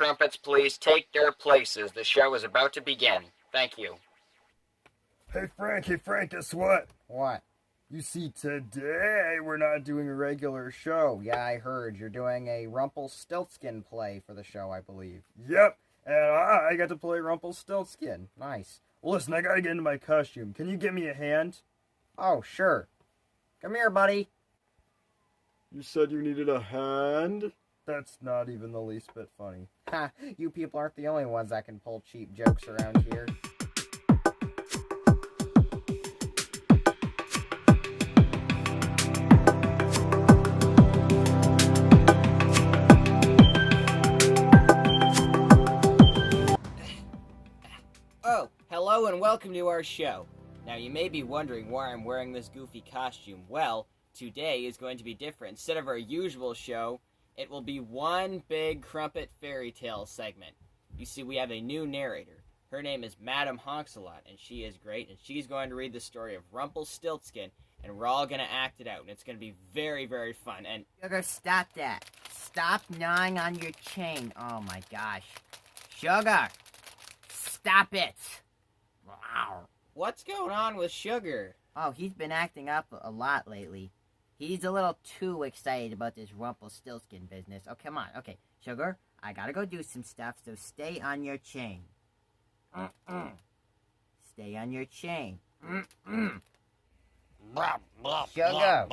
Crumpits please take their places? The show is about to begin. Thank you. Hey Frank, guess what? What? You see, today we're not doing a regular show. Yeah, I heard. You're doing a Rumplestiltskin play for the show, I believe. Yep, and I got to play Rumplestiltskin. Nice. Well, listen, I gotta get into my costume. Can you give me a hand? Oh, sure. Come here, buddy. You said you needed a hand? That's not even the least bit funny. Ha, you people aren't the only ones that can pull cheap jokes around here. Oh, hello and welcome to our show. Now you may be wondering why I'm wearing this goofy costume. Well, today is going to be different. Instead of our usual show, it will be one big Crumpit fairy tale segment. You see, we have a new narrator. Her name is Madam Honksalot, and she is great, and she's going to read the story of Rumplestiltskin, and we're all going to act it out, and it's going to be very, very fun. And Sugar, stop that. Stop gnawing on your chain. Oh my gosh. Sugar, stop it. Wow. what's going on with Sugar? Oh, he's been acting up a lot lately. He's a little too excited about this Rumpelstiltskin business. Oh, come on. Okay, Sugar, I gotta go do some stuff, so stay on your chain. Stay on your chain. Sugar,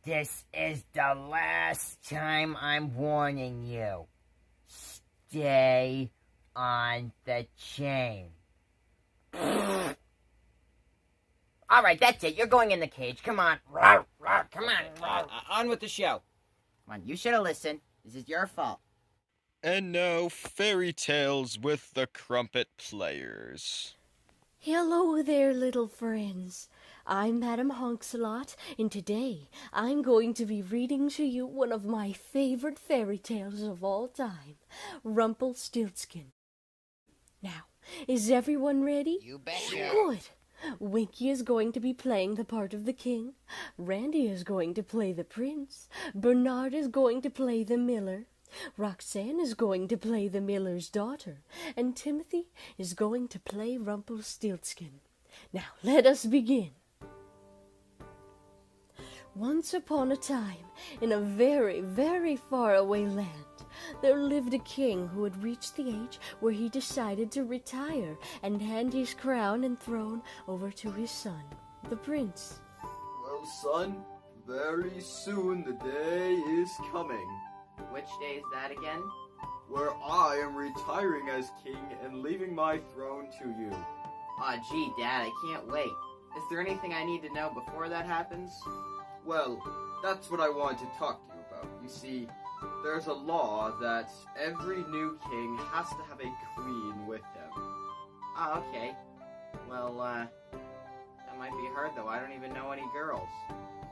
this is the last time I'm warning you. Stay on the chain. All right, that's it. You're going in the cage. Come on. Come on. On with the show. Come on, you should have listened. This is your fault. And now, fairy tales with the Crumpit players. Hello there, little friends. I'm Madam Honksalot, and today I'm going to be reading to you one of my favorite fairy tales of all time, Rumpelstiltskin. Now, is everyone ready? You bet. Good. Winky is going to be playing the part of the king. Randy is going to play the prince. Bernard is going to play the miller. Roxanne is going to play the miller's daughter. And Timothy is going to play Rumpelstiltskin. Now, let us begin. Once upon a time, in a very, very far away land, there lived a king who had reached the age where he decided to retire and hand his crown and throne over to his son, the prince. Well, son, very soon the day is coming Which day is that again? where I am retiring as king and leaving my throne to you. Aw, gee, Dad, I can't wait. Is there anything I need to know before that happens? Well, that's what I wanted to talk to you about. You see, there's a law that every new king has to have a queen with them. Oh, okay. Well, that might be hard, though. I don't even know any girls.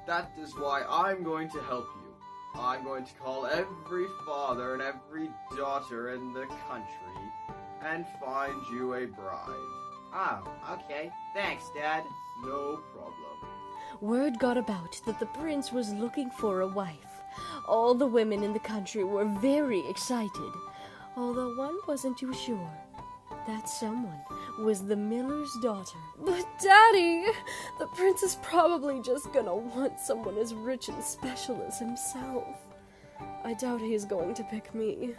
That is why I'm going to help you. I'm going to call every father and every daughter in the country and find you a bride. Oh, okay. Thanks, Dad. No problem. Word got about that the prince was looking for a wife. All the women in the country were very excited, although one wasn't too sure. That someone was the miller's daughter. But Daddy, the prince is probably just gonna want someone as rich and special as himself. I doubt he's going to pick me.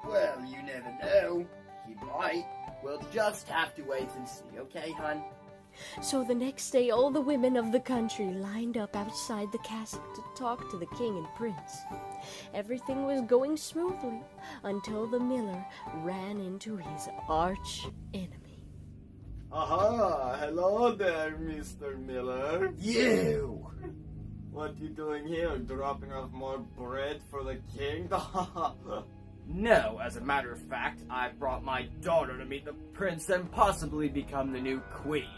Well, you never know. He might. We'll just have to wait and see, okay, hon? So the next day, all the women of the country lined up outside the castle to talk to the king and prince. Everything was going smoothly until the miller ran into his arch enemy. Aha! Hello there, Mr. Miller. You! What you doing here? Dropping off more bread for the king? No, as a matter of fact, I brought my daughter to meet the prince and possibly become the new queen.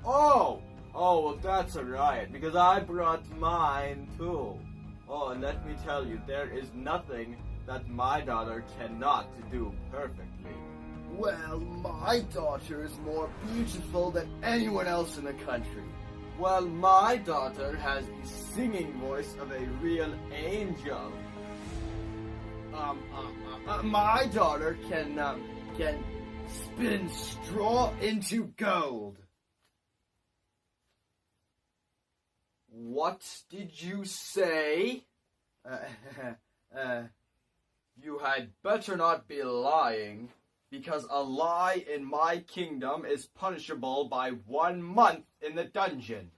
Oh, well that's a riot, because I brought mine too. Oh, and let me tell you, there is nothing that my daughter cannot do perfectly. Well, my daughter is more beautiful than anyone else in the country. Well, my daughter has the singing voice of a real angel. My daughter can spin straw into gold. What did you say? You had better not be lying, because a lie in my kingdom is punishable by 1 month in the dungeon.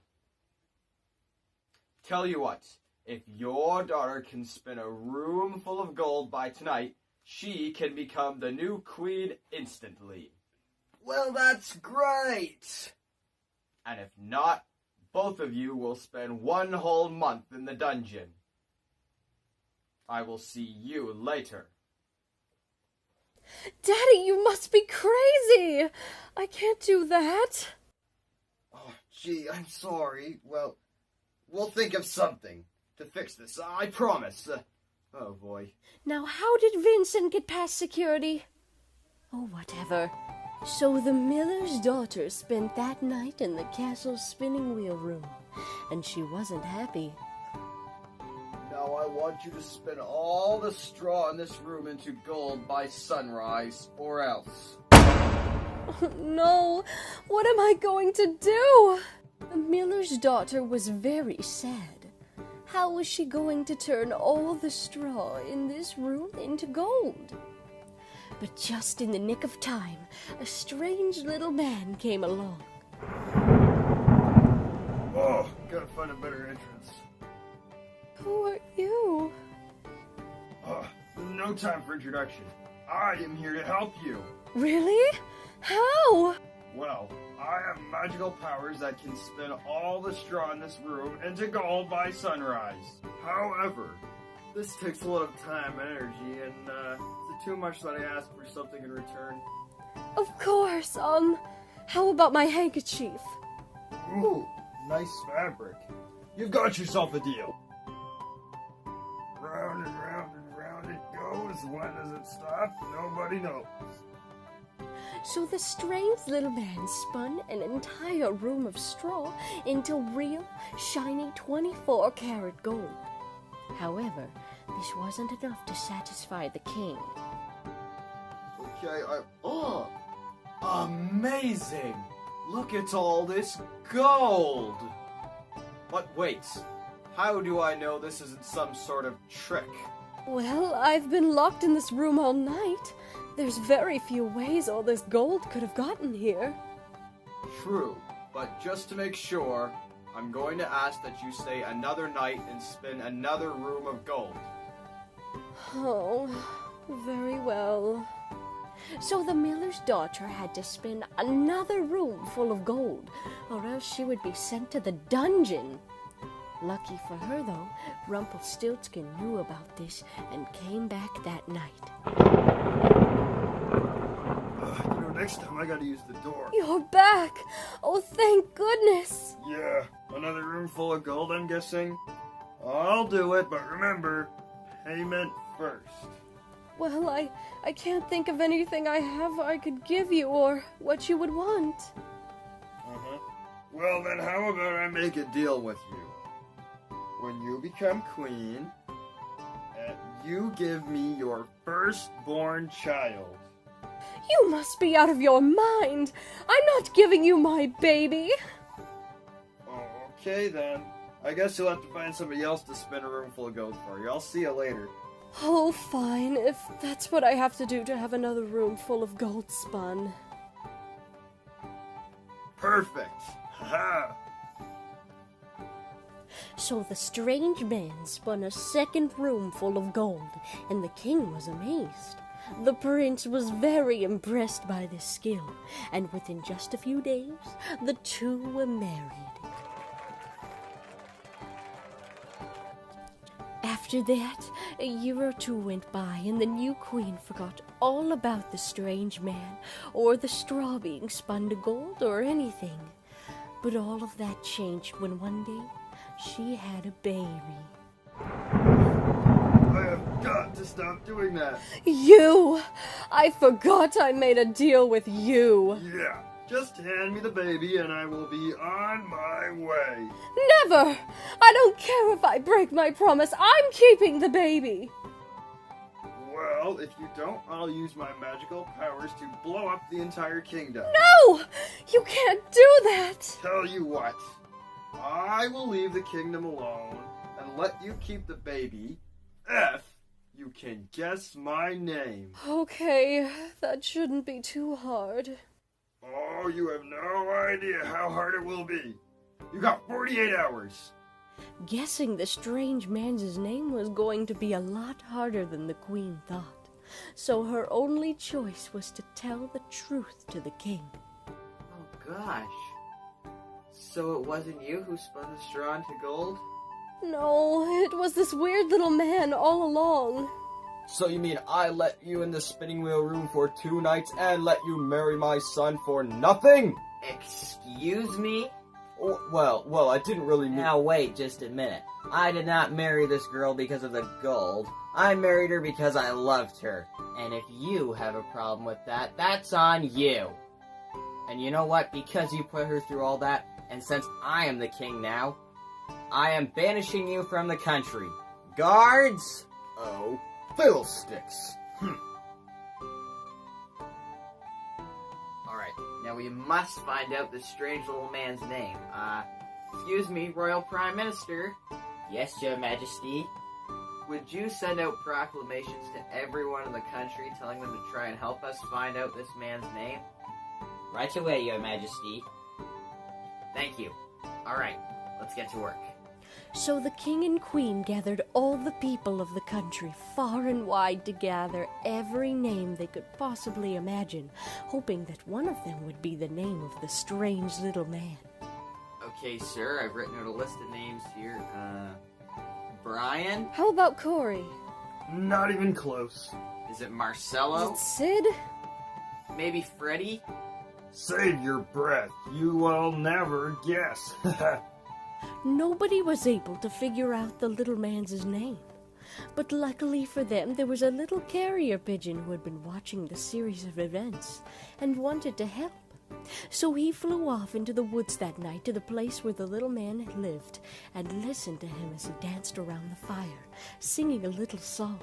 Tell you what, if your daughter can spin a room full of gold by tonight, she can become the new queen instantly. Well, that's great! And if not, both of you will spend 1 whole month in the dungeon. I will see you later. Daddy, you must be crazy! I can't do that. Oh, gee, I'm sorry. Well, we'll think of something to fix this, I promise. Oh, boy. Now, how did Vincent get past security? Oh, whatever. So the miller's daughter spent that night in the castle's spinning wheel room, and she wasn't happy. Now I want you to spin all the straw in this room into gold by sunrise, or else. Oh, no! What am I going to do? The miller's daughter was very sad. How was she going to turn all the straw in this room into gold? But just in the nick of time, a strange little man came along. Oh, gotta find a better entrance. Who are you? Oh, no time for introduction. I am here to help you. Really? How? Well, I have magical powers that can spin all the straw in this room into gold by sunrise. However, this takes a lot of time and energy, and is it too much that I ask for something in return? Of course, how about my handkerchief? Ooh, nice fabric. You've got yourself a deal. Round and round and round it goes. When does it stop? Nobody knows. So the strange little man spun an entire room of straw into real, shiny 24-karat gold. However, this wasn't enough to satisfy the king. Okay, oh! Amazing! Look at all this gold! But wait, how do I know this isn't some sort of trick? Well, I've been locked in this room all night. There's very few ways all this gold could have gotten here. True, but just to make sure, I'm going to ask that you stay another night and spin another room of gold. Oh, very well. So the miller's daughter had to spin another room full of gold, or else she would be sent to the dungeon. Lucky for her, though, Rumplestiltskin knew about this and came back that night. Next time I gotta use the door. You're back! Oh, thank goodness! Yeah, another room full of gold, I'm guessing. I'll do it, but remember, payment first. Well, I can't think of anything I could give you or what you would want. Well, then how about I make a deal with you? When you become queen, you give me your firstborn child. You must be out of your mind! I'm not giving you my baby! Okay, then. I guess you'll have to find somebody else to spin a room full of gold for you. I'll see you later. Oh, fine, if that's what I have to do to have another room full of gold spun. Perfect! Haha! So the strange man spun a second room full of gold, and the king was amazed. The prince was very impressed by this skill, and within just a few days, the two were married. After that, a year or two went by, and the new queen forgot all about the strange man, or the straw being spun to gold, or anything. But all of that changed when one day, she had a baby. I have got to stop doing that. You! I forgot I made a deal with you. Yeah, just hand me the baby and I will be on my way. Never! I don't care if I break my promise. I'm keeping the baby. Well, if you don't, I'll use my magical powers to blow up the entire kingdom. No! You can't do that! Tell you what, I will leave the kingdom alone and let you keep the baby if you can guess my name. Okay, that shouldn't be too hard. Oh, you have no idea how hard it will be. You got 48 hours. Guessing the strange man's name was going to be a lot harder than the queen thought, so her only choice was to tell the truth to the king. Oh gosh. So it wasn't you who spun the straw into gold? No, it was this weird little man all along. So you mean I let you in the spinning wheel room for 2 nights and let you marry my son for nothing? Excuse me? Well, I didn't really mean... Now wait just a minute. I did not marry this girl because of the gold. I married her because I loved her. And if you have a problem with that, that's on you. And you know what? Because you put her through all that, and since I am the king now, I am banishing you from the country. Guards! Oh, fiddlesticks. Alright, now we must find out this strange little man's name. Excuse me, Royal Prime Minister. Yes, Your Majesty. Would you send out proclamations to everyone in the country telling them to try and help us find out this man's name? Right away, Your Majesty. Thank you. Alright, let's get to work. So the king and queen gathered all the people of the country far and wide to gather every name they could possibly imagine, hoping that one of them would be the name of the strange little man. Okay, sir, I've written out a list of names here. Brian? How about Corey? Not even close. Is it Marcello? Is it Sid? Maybe Freddie? Save your breath. You will never guess. Nobody was able to figure out the little man's name. But luckily for them, there was a little carrier pigeon who had been watching the series of events and wanted to help. So he flew off into the woods that night to the place where the little man had lived and listened to him as he danced around the fire, singing a little song.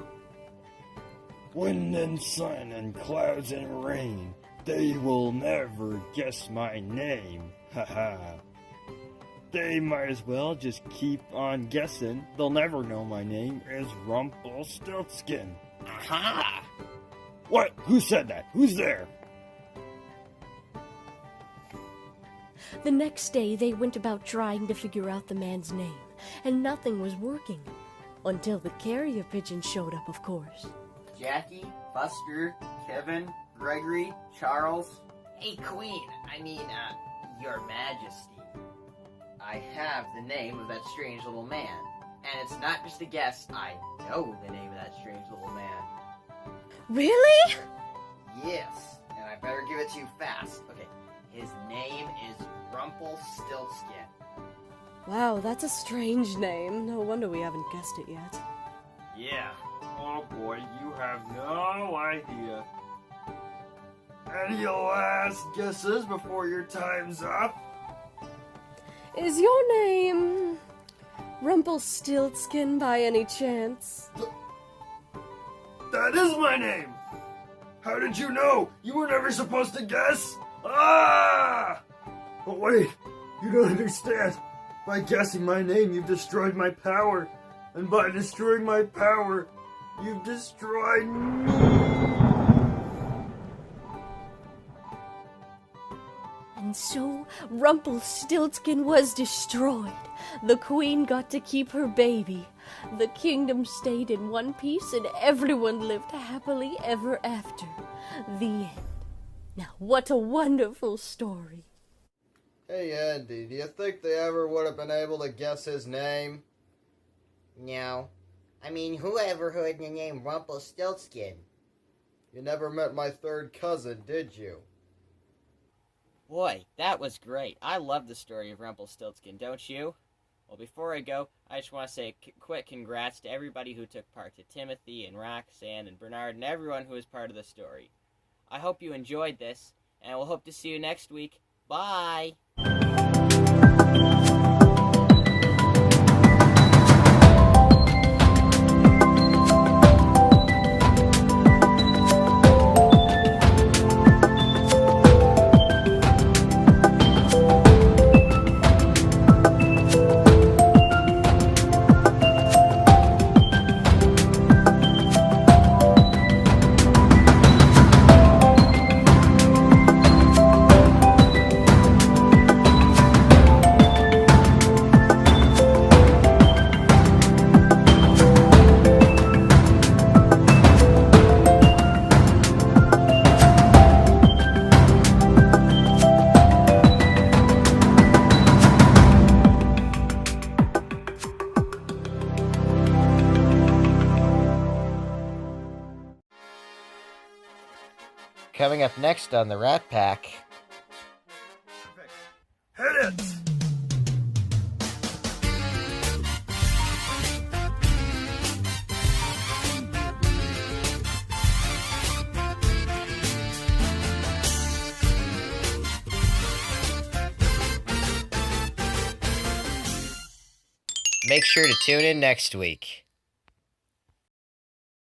Wind and sun and clouds and rain, they will never guess my name. Ha ha. They might as well just keep on guessing. They'll never know my name is Rumplestiltskin. Aha! What? Who said that? Who's there? The next day, they went about trying to figure out the man's name, and nothing was working. Until the carrier pigeon showed up, of course. Jackie, Buster, Kevin, Gregory, Charles. Hey, Queen. Your Majesty. I have the name of that strange little man. And it's not just a guess, I know the name of that strange little man. Really? Yes, and I better give it to you fast. Okay, his name is Rumplestiltskin. Wow, that's a strange name. No wonder we haven't guessed it yet. Yeah. Oh boy, you have no idea. Any last guesses before your time's up? Is your name Rumpelstiltskin by any chance? That is my name! How did you know? You were never supposed to guess? Ah! But wait, you don't understand. By guessing my name, you've destroyed my power. And by destroying my power, you've destroyed me. And so Rumpelstiltskin was destroyed. The queen got to keep her baby. The kingdom stayed in one piece and everyone lived happily ever after. The end. Now, what a wonderful story. Hey, Andy, do you think they ever would have been able to guess his name? No. I mean, who ever heard the name Rumpelstiltskin? You never met my third cousin, did you? Boy, that was great. I love the story of Rumpelstiltskin, don't you? Well, before I go, I just want to say a quick congrats to everybody who took part, to Timothy and Roxanne and Bernard and everyone who was part of the story. I hope you enjoyed this, and we'll hope to see you next week. Bye! coming up next on the Rat Pack. Hit it! Make sure to tune in next week.